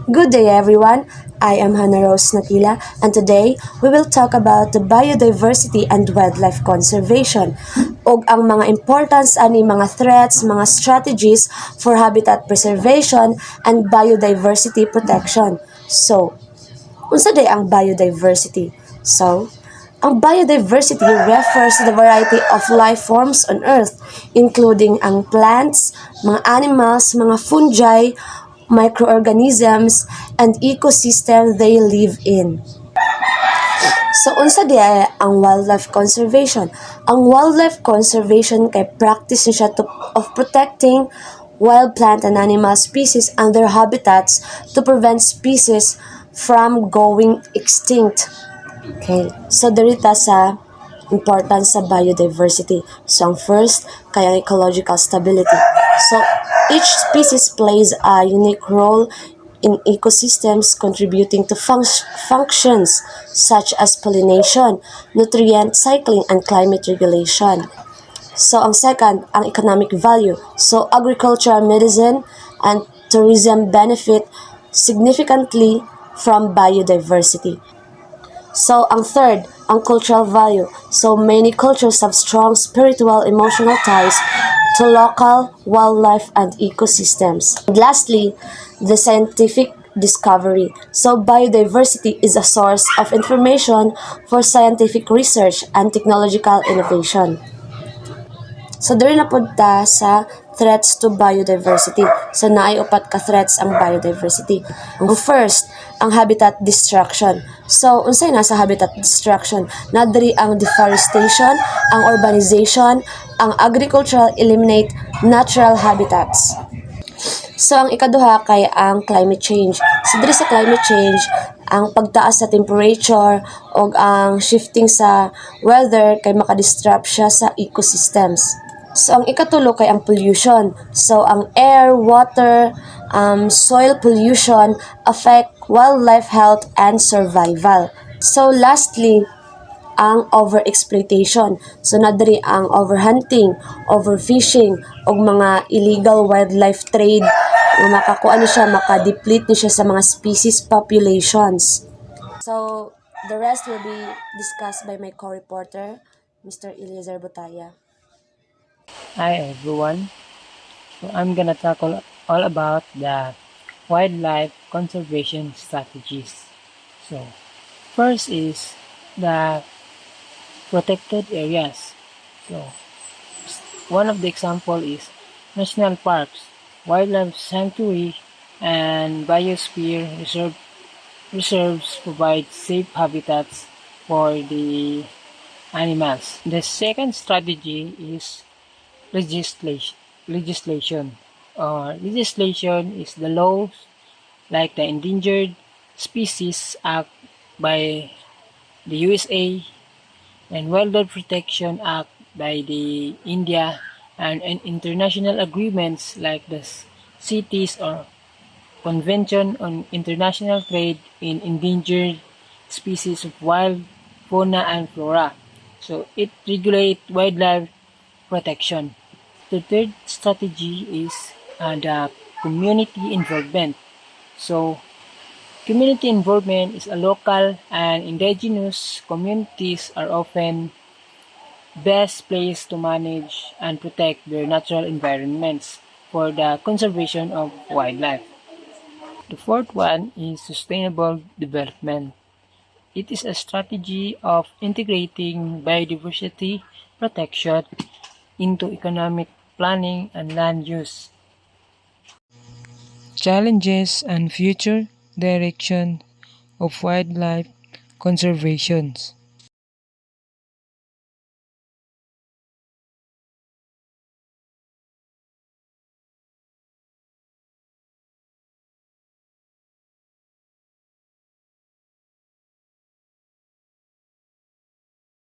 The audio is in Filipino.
Good day everyone, I am Hannah Rose Natila and today we will talk about the biodiversity and wildlife conservation ug ang mga importance ani mga threats, mga strategies for habitat preservation and biodiversity protection. So, unsa day ang biodiversity? Ang biodiversity refers to the variety of life forms on Earth, including ang plants, mga animals, mga fungi, microorganisms, and ecosystem they live in. So, unsa di ang wildlife conservation? Ang wildlife conservation kay practice niya of protecting wild plant and animal species and their habitats to prevent species from going extinct. Okay, so darita sa importance sa biodiversity. So, ang first, kaya ang ecological stability. So, each species plays a unique role in ecosystems contributing to functions such as pollination, nutrient cycling, and climate regulation. So, ang second, ang economic value. So, agriculture, medicine, and tourism benefit significantly from biodiversity. So, ang third, ang cultural value. So, many cultures have strong spiritual, emotional ties to local wildlife and ecosystems. And lastly, the scientific discovery. So, biodiversity is a source of information for scientific research and technological innovation. So, diri na punta sa threats to biodiversity. So, naay upat ka threats ang biodiversity. Ang first, ang habitat destruction. So, unsay na sa habitat destruction? Nadiri ang deforestation, ang urbanization, ang agricultural eliminate natural habitats. So, ang ikaduha kay ang climate change. So, diri sa climate change, ang pagtaas sa temperature o ang shifting sa weather kay makadisrupt siya sa ecosystems. So, ang ikatulo kay ang pollution. So, ang air, water, soil pollution affect wildlife health and survival. So, lastly, ang overexploitation. So, nadiri ang overhunting, overfishing, o mga illegal wildlife trade na makakuha ni siya, makadeplete ni siya sa mga species populations. So, the rest will be discussed by my co-reporter, Mr. Eliezer Butaya. Hi everyone. So I'm gonna talk all about the wildlife conservation strategies. So first is the protected areas. So one of the example is national parks, wildlife sanctuary, and biosphere reserves provide safe habitats for the animals. The second strategy is legislation. Legislation is the laws like the Endangered Species Act by the USA and Wildlife Protection Act by the India and international agreements like the CITES or Convention on International Trade in Endangered Species of Wild Fauna and Flora. So it regulates wildlife protection. The third strategy is the community involvement. So, community involvement is a local and indigenous communities are often best placed to manage and protect their natural environments for the conservation of wildlife. The fourth one is sustainable development. It is a strategy of integrating biodiversity protection into economic planning and land use. Challenges and future direction of wildlife conservations.